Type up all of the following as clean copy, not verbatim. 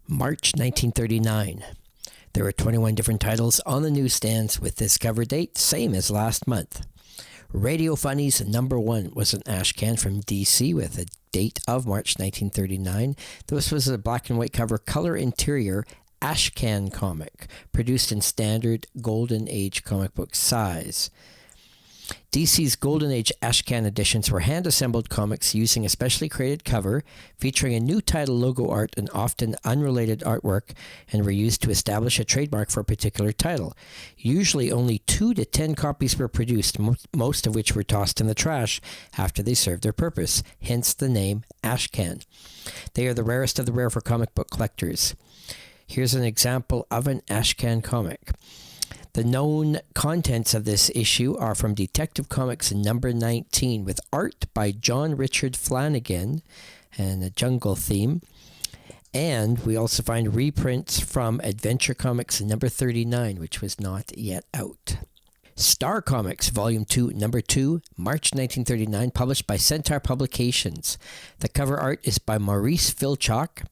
March 1939. There were 21 different titles on the newsstands with this cover date, same as last month. Radio Funnies number 1 was an ashcan from DC with a date of March 1939. This was a black and white cover, color interior, ashcan comic, produced in standard Golden Age comic book size. DC's Golden Age ashcan editions were hand-assembled comics using a specially created cover, featuring a new title logo art and often unrelated artwork, and were used to establish a trademark for a particular title. Usually only 2 to 10 copies were produced, most of which were tossed in the trash after they served their purpose, hence the name ashcan. They are the rarest of the rare for comic book collectors. Here's an example of an ashcan comic. The known contents of this issue are from Detective Comics number 19 with art by John Richard Flanagan and a jungle theme. And we also find reprints from Adventure Comics number 39, which was not yet out. Star Comics Volume 2, Number 2, March 1939, published by Centaur Publications. The cover art is by Maurice Filchock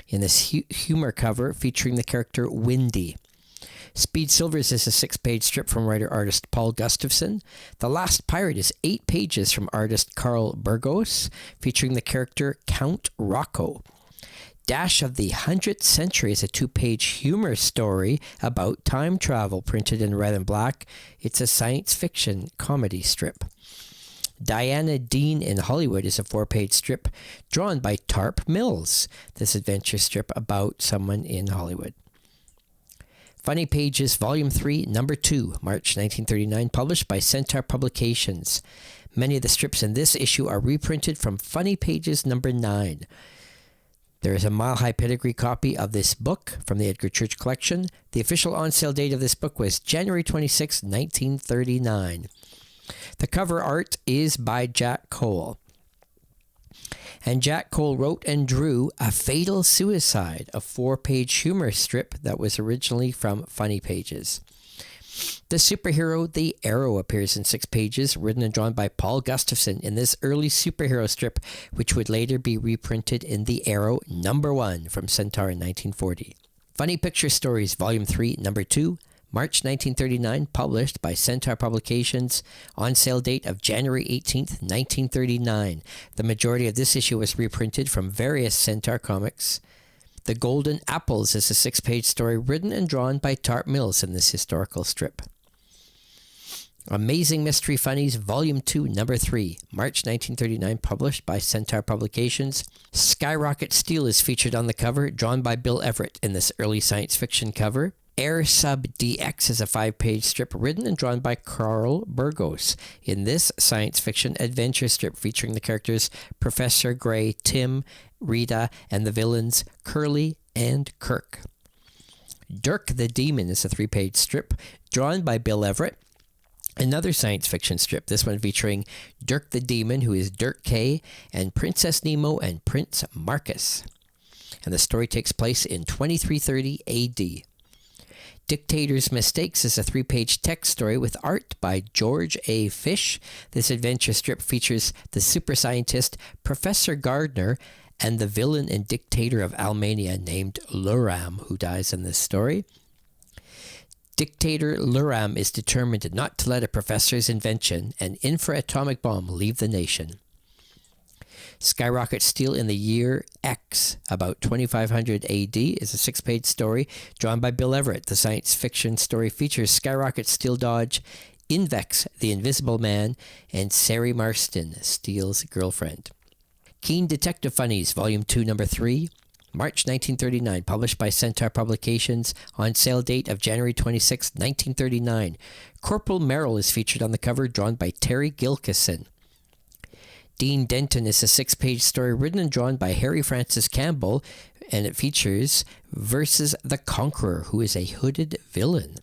in this humor cover featuring the character Windy. Speed Silvers is a 6-page strip from writer-artist Paul Gustafson. The Last Pirate is 8 pages from artist Carl Burgos, featuring the character Count Rocco. Dash of the 100th Century is a 2-page humor story about time travel, printed in red and black. It's a science fiction comedy strip. Diana Dean in Hollywood is a 4-page strip drawn by Tarp Mills. This adventure strip about someone in Hollywood. Funny Pages, Volume 3, Number 2, March 1939, published by Centaur Publications. Many of the strips in this issue are reprinted from Funny Pages number 9. There is a mile-high pedigree copy of this book from the Edgar Church Collection. The official on-sale date of this book was January 26, 1939. The cover art is by Jack Cole. And Jack Cole wrote and drew A Fatal Suicide, a 4-page humor strip that was originally from Funny Pages. The superhero The Arrow appears in 6 pages, written and drawn by Paul Gustafson in this early superhero strip, which would later be reprinted in The Arrow number 1 from Centaur in 1940. Funny Picture Stories, Volume 3, Number 2, March 1939, published by Centaur Publications, on sale date of January 18th, 1939. The majority of this issue was reprinted from various Centaur comics. The Golden Apples is a 6-page story written and drawn by Tarp Mills in this historical strip. Amazing Mystery Funnies, Volume 2, Number 3, March 1939, published by Centaur Publications. Skyrocket Steele is featured on the cover, drawn by Bill Everett in this early science fiction cover. Air Sub DX is a 5-page strip written and drawn by Carl Burgos in this science fiction adventure strip featuring the characters Professor Gray, Tim, Rita, and the villains Curly and Kirk. Dirk the Demon is a 3-page strip drawn by Bill Everett. Another science fiction strip, this one featuring Dirk the Demon, who is Dirk K, and Princess Nemo and Prince Marcus. And the story takes place in 2330 AD. Dictator's Mistakes is a 3-page text story with art by George A. Fish. This adventure strip features the super scientist Professor Gardner and the villain and dictator of Almania named Luram, who dies in this story. Dictator Luram is determined not to let a professor's invention, an infra-atomic bomb, leave the nation. Skyrocket Steele in the Year X, about 2500 AD, is a 6-page story drawn by Bill Everett. The science fiction story features Skyrocket, Steele Dodge, Invex, the Invisible Man, and Sari Marston, Steele's girlfriend. Keen Detective Funnies, Volume 2, Number 3, March 1939, published by Centaur Publications, on sale date of January 26, 1939. Corporal Merrill is featured on the cover, drawn by Terry Gilkison. Dean Denton is a 6-page story written and drawn by Harry Francis Campbell, and it features Versus the Conqueror, who is a hooded villain.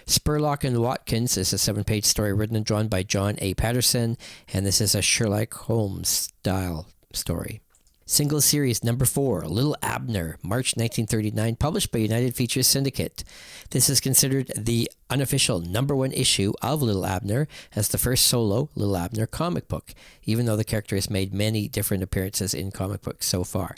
Spurlock and Watkins is a 7-page story written and drawn by John A. Patterson, and this is a Sherlock Holmes-style story. Single Series Number 4, Little Abner, March 1939, published by United Features Syndicate. This is considered the unofficial number 1 issue of Little Abner as the first solo Little Abner comic book, even though the character has made many different appearances in comic books so far.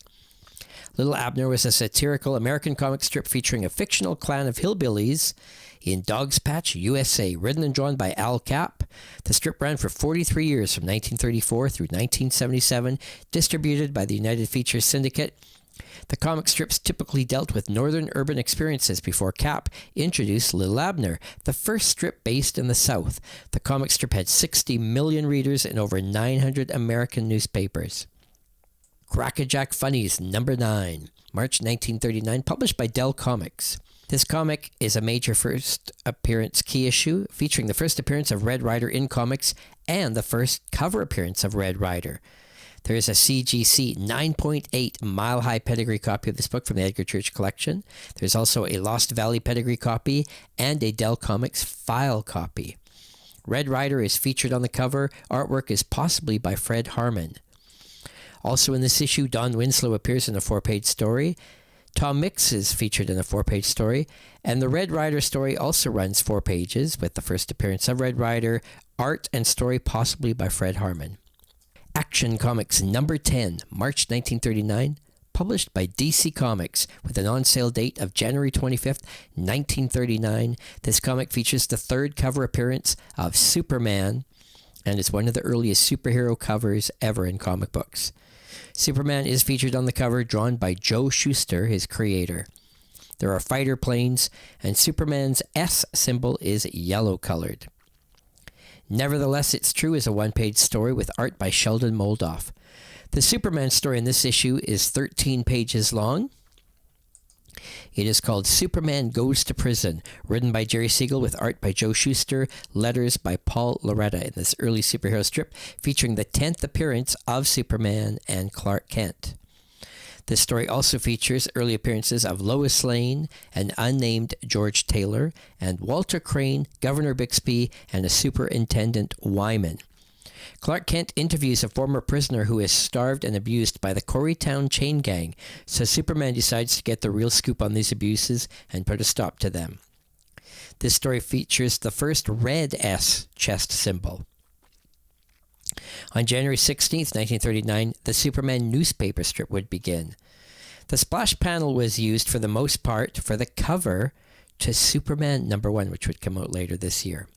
Little Abner was a satirical American comic strip featuring a fictional clan of hillbillies in Dog's Patch, USA, written and drawn by Al Cap. The strip ran for 43 years from 1934 through 1977, distributed by the United Features Syndicate. The comic strips typically dealt with northern urban experiences before Cap introduced Little Abner, the first strip based in the South. The comic strip had 60 million readers in over 900 American newspapers. Crackerjack Funnies, number 9, March 1939, published by Dell Comics. This comic is a major first appearance key issue, featuring the first appearance of Red Ryder in comics and the first cover appearance of Red Ryder. There is a CGC 9.8 mile-high pedigree copy of this book from the Edgar Church collection. There's also a Lost Valley pedigree copy and a Dell Comics file copy. Red Ryder is featured on the cover. Artwork is possibly by Fred Harmon. Also in this issue, Don Winslow appears in a 4-page story. Tom Mix is featured in a 4-page story, and the Red Ryder story also runs 4 pages, with the first appearance of Red Ryder, art and story possibly by Fred Harmon. Action Comics number 10, March 1939, published by DC Comics with an on-sale date of January 25th, 1939. This comic features the third cover appearance of Superman and is one of the earliest superhero covers ever in comic books. Superman is featured on the cover, drawn by Joe Shuster, his creator. There are fighter planes, and Superman's S symbol is yellow-colored. Nevertheless, It's True is a 1-page story with art by Sheldon Moldoff. The Superman story in this issue is 13 pages long. It is called Superman Goes to Prison, written by Jerry Siegel with art by Joe Shuster, letters by Paul Loretta, in this early superhero strip featuring the 10th appearance of Superman and Clark Kent. This story also features early appearances of Lois Lane, an unnamed George Taylor, and Walter Crane, Governor Bixby, and a Superintendent Wyman. Clark Kent interviews a former prisoner who is starved and abused by the Coreytown chain gang, so Superman decides to get the real scoop on these abuses and put a stop to them. This story features the first red S chest symbol. On January 16th, 1939, the Superman newspaper strip would begin. The splash panel was used for the most part for the cover to Superman number 1, which would come out later this year.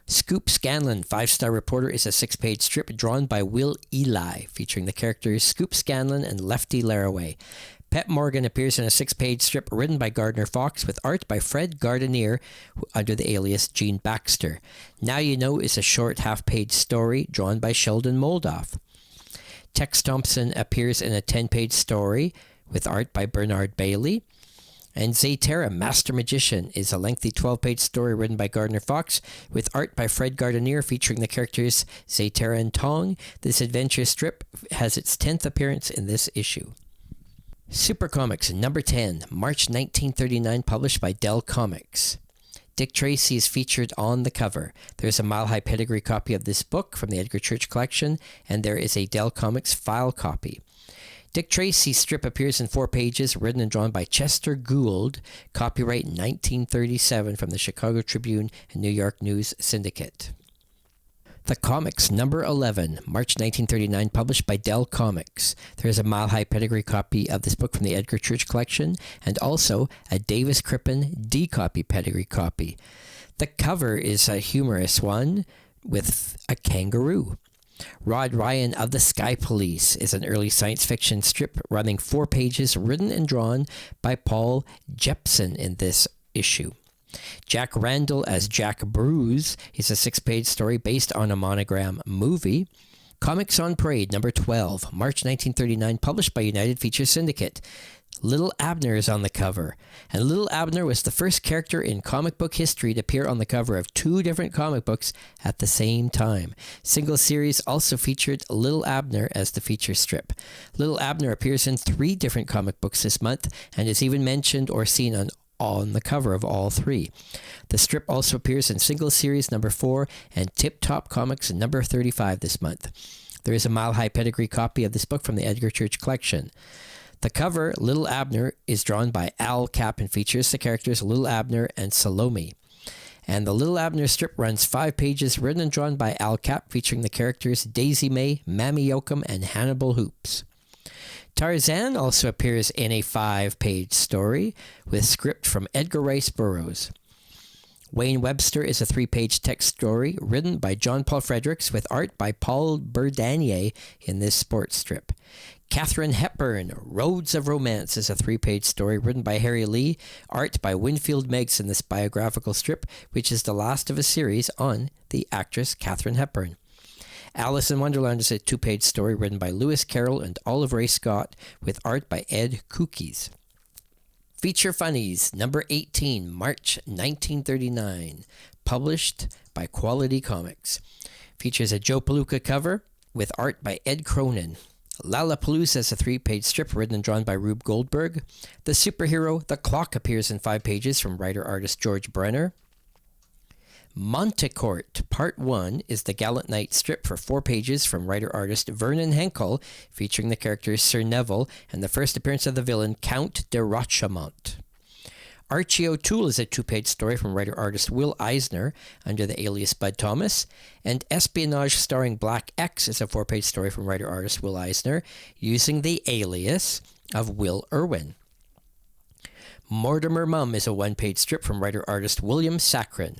Scoop Scanlon, 5-star reporter, is a 6-page strip drawn by Will Eli, featuring the characters Scoop Scanlon and Lefty Laraway. Pep Morgan appears in a 6-page strip written by Gardner Fox with art by Fred Gardenier under the alias Gene Baxter. Now You Know is a short half-page story drawn by Sheldon Moldoff. Tex Thompson appears in a 10-page story with art by Bernard Bailey. And Zaytera, Master Magician, is a lengthy 12-page story written by Gardner Fox with art by Fred Gardenier featuring the characters Zaytera and Tong. This adventure strip has its 10th appearance in this issue. Super Comics number 10, March 1939, published by Dell Comics. Dick Tracy is featured on the cover. There's a mile-high pedigree copy of this book from the Edgar Church collection, and there is a Dell Comics file copy. Dick Tracy's strip appears in 4 pages, written and drawn by Chester Gould, copyright 1937 from the Chicago Tribune and New York News Syndicate. The Comics number 11, March 1939, published by Dell Comics. There is a mile-high pedigree copy of this book from the Edgar Church collection, and also a Davis Crippen D-copy pedigree copy. The cover is a humorous one with a kangaroo. Rod Ryan of the Sky Police is an early science fiction strip running 4 pages, written and drawn by Paul Jepson in this issue. Jack Randall as Jack Bruce is a 6-page story based on a Monogram movie. Comics on Parade number 12, March 1939, published by United Features Syndicate. Little Abner is on the cover, and Little Abner was the first character in comic book history to appear on the cover of 2 different comic books at the same time. Single series also featured Little Abner as the feature strip. Little Abner appears in 3 different comic books this month and is even mentioned or seen on the cover of all 3. The strip also appears in single series number 4 and Tip Top Comics number 35 this month. There is a mile-high pedigree copy of this book from the Edgar Church collection. The cover, Little Abner, is drawn by Al Cap and features the characters Little Abner and Salome. And the Little Abner strip runs 5 pages, written and drawn by Al Cap, featuring the characters Daisy May, Mammy Yoakum, and Hannibal Hoops. Tarzan also appears in a 5-page story with script from Edgar Rice Burroughs. Wayne Webster is a 3-page text story written by John Paul Fredericks with art by Paul Berdanier in this sports strip. Katharine Hepburn, Roads of Romance is a 3-page story written by Harry Lee, art by Winfield Meggs in this biographical strip, which is the last of a series on the actress Katharine Hepburn. Alice in Wonderland is a 2-page story written by Lewis Carroll and Olive Ray Scott with art by Ed Kookies. Feature Funnies, number 18, March 1939, published by Quality Comics. Features a Joe Palooka cover with art by Ed Cronin. Lollapalooza is a 3-page strip written and drawn by Rube Goldberg. The superhero The Clock appears in 5 pages from writer-artist George Brenner. Montecourt Part 1 is the Gallant Night strip for 4 pages from writer-artist Vernon Henkel, featuring the characters Sir Neville and the first appearance of the villain Count de Rochemont. Archie O'Toole is a 2-page story from writer-artist Will Eisner under the alias Bud Thomas, and Espionage starring Black X is a 4-page story from writer-artist Will Eisner using the alias of Will Irwin. Mortimer Mum is a 1-page strip from writer-artist William Saccharin.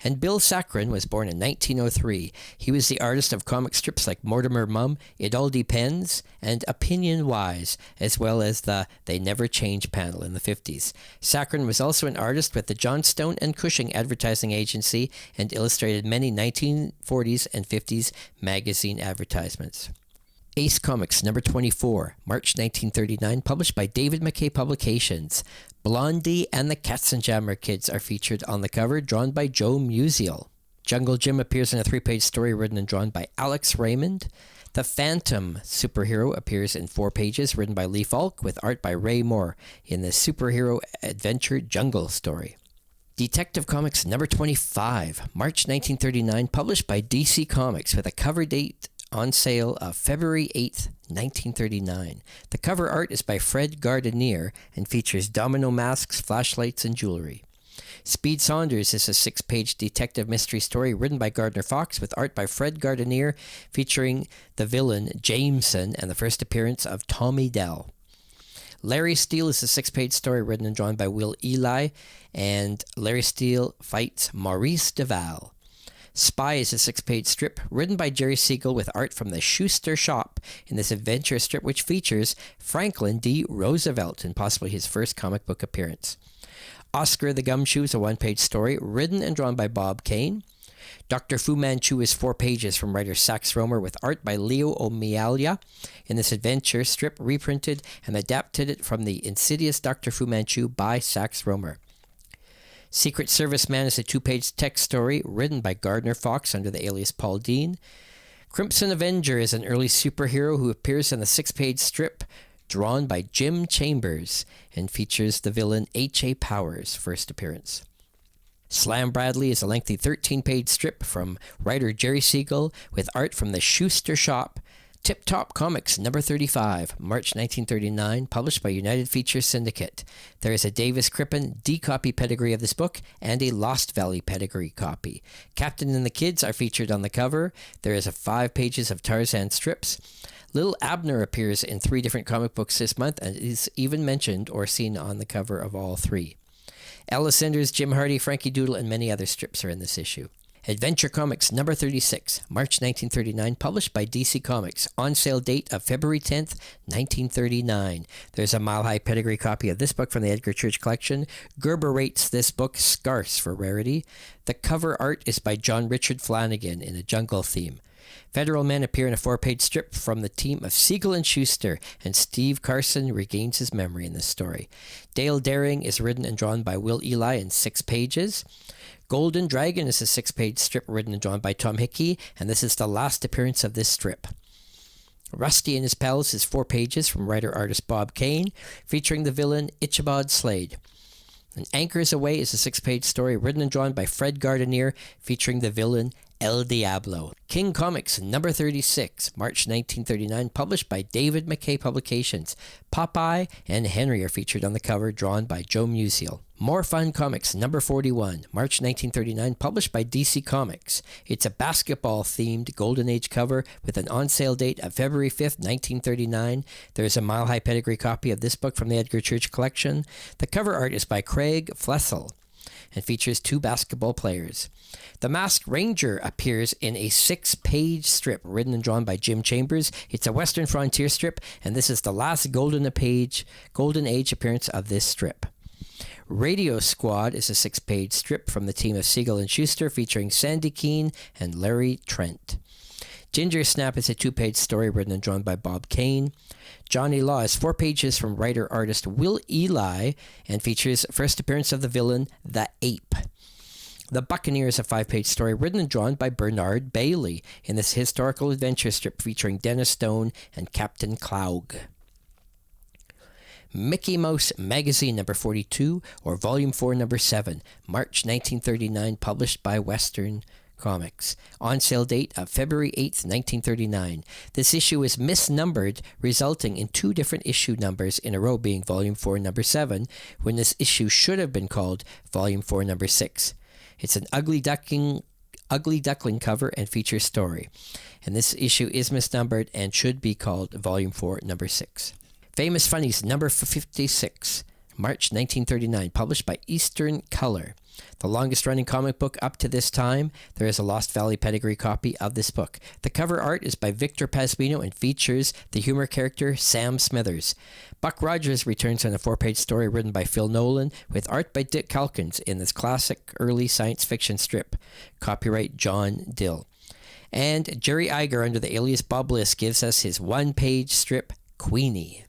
And Bill Saccharin was born in 1903. He was the artist of comic strips like Mortimer Mum, It All Depends, and Opinion Wise, as well as the They Never Change panel in the 50s. Saccharin was also an artist with the Johnstone and Cushing Advertising Agency and illustrated many 1940s and 50s magazine advertisements. Ace Comics, number 24, March 1939, published by David McKay Publications. Blondie and the Katzenjammer Kids are featured on the cover, drawn by Joe Musial. Jungle Jim appears in a 3-page story written and drawn by Alex Raymond. The Phantom superhero appears in 4 pages, written by Lee Falk, with art by Ray Moore in the superhero adventure Jungle Story. Detective Comics, number 25, March 1939, published by DC Comics, with a cover date on sale of February 8th, 1939. The cover art is by Fred Gardenier and features domino masks, flashlights, and jewelry. Speed Saunders is a 6-page detective mystery story written by Gardner Fox with art by Fred Gardenier featuring the villain Jameson and the first appearance of Tommy Dell. Larry Steele is a 6-page story written and drawn by Will Eli, and Larry Steele fights Maurice Duval. Spy is a 6-page strip written by Jerry Siegel with art from the Schuster Shop in this adventure strip, which features Franklin D. Roosevelt in possibly his first comic book appearance. Oscar the Gumshoe is a 1-page story written and drawn by Bob Kane. Dr. Fu Manchu is 4 pages from writer Sax Rohmer with art by Leo O'Mealia in this adventure strip, reprinted and adapted from the Insidious Dr. Fu Manchu by Sax Rohmer. Secret Serviceman is a 2-page text story written by Gardner Fox under the alias Paul Dean. Crimson Avenger is an early superhero who appears in the 6-page strip drawn by Jim Chambers and features the villain H.A. Powers' first appearance. Slam Bradley is a lengthy 13-page strip from writer Jerry Siegel with art from the Schuster Shop. Tip Top Comics, number 35, March 1939, published by United Features Syndicate. There is a Davis Crippen D-copy pedigree of this book and a Lost Valley pedigree copy. Captain and the Kids are featured on the cover. There is 5 pages of Tarzan strips. Little Abner appears in 3 different comic books this month and is even mentioned or seen on the cover of all 3. Ella Cinders, Jim Hardy, Frankie Doodle, and many other strips are in this issue. Adventure Comics, number 36, March 1939, published by DC Comics. On sale date of February 10th, 1939. There's a Mile High pedigree copy of this book from the Edgar Church collection. Gerber rates this book scarce for rarity. The cover art is by John Richard Flanagan in a jungle theme. Federal men appear in a 4-page strip from the team of Siegel and Schuster, and Steve Carson regains his memory in this story. Dale Daring is written and drawn by Will Eli in 6 pages. Golden Dragon is a 6-page strip written and drawn by Tom Hickey, and this is the last appearance of this strip. Rusty and His Pals is 4 pages from writer-artist Bob Kane, featuring the villain Ichabod Slade. And Anchors Away is a 6-page story written and drawn by Fred Gardenier, featuring the villain El Diablo. King Comics number 36, March 1939, published by David McKay Publications. Popeye and Henry are featured on the cover, drawn by Joe Musial. More Fun Comics number 41, March 1939, published by DC Comics. It's a basketball-themed Golden Age cover with an on-sale date of February 5th, 1939. There's a mile-high pedigree copy of this book from the Edgar Church collection. The cover art is by Craig Flessel and features 2 basketball players. The Masked Ranger appears in a 6-page strip written and drawn by Jim Chambers. It's a Western Frontier strip, and this is the last Golden Age appearance of this strip. Radio Squad is a 6-page strip from the team of Siegel and Schuster featuring Sandy Keene and Larry Trent. Ginger Snap is a 2-page story written and drawn by Bob Kane. Johnny Law is 4 pages from writer-artist Will Eli and features first appearance of the villain, the Ape. The Buccaneer is a 5-page story written and drawn by Bernard Bailey in this historical adventure strip featuring Dennis Stone and Captain Cloug. Mickey Mouse Magazine number 42, or Volume 4 number 7, March 1939, published by Western Comics. On sale date of February 8th, 1939. This issue is misnumbered, resulting in 2 different issue numbers in a row being Volume 4 number 7, when this issue should have been called Volume 4 number 6. It's an ugly duckling cover and feature story, and this issue is misnumbered and should be called Volume 4 number 6. Famous Funnies number 56, March 1939, published by Eastern Color. The longest-running comic book up to this time. There is a Lost Valley pedigree copy of this book. The cover art is by Victor Pasmino and features the humor character Sam Smithers. Buck Rogers returns in a 4-page story written by Phil Nolan with art by Dick Calkins in this classic early science fiction strip. Copyright John Dill. And Jerry Iger, under the alias Bob Bliss, gives us his 1-page strip, Queenie.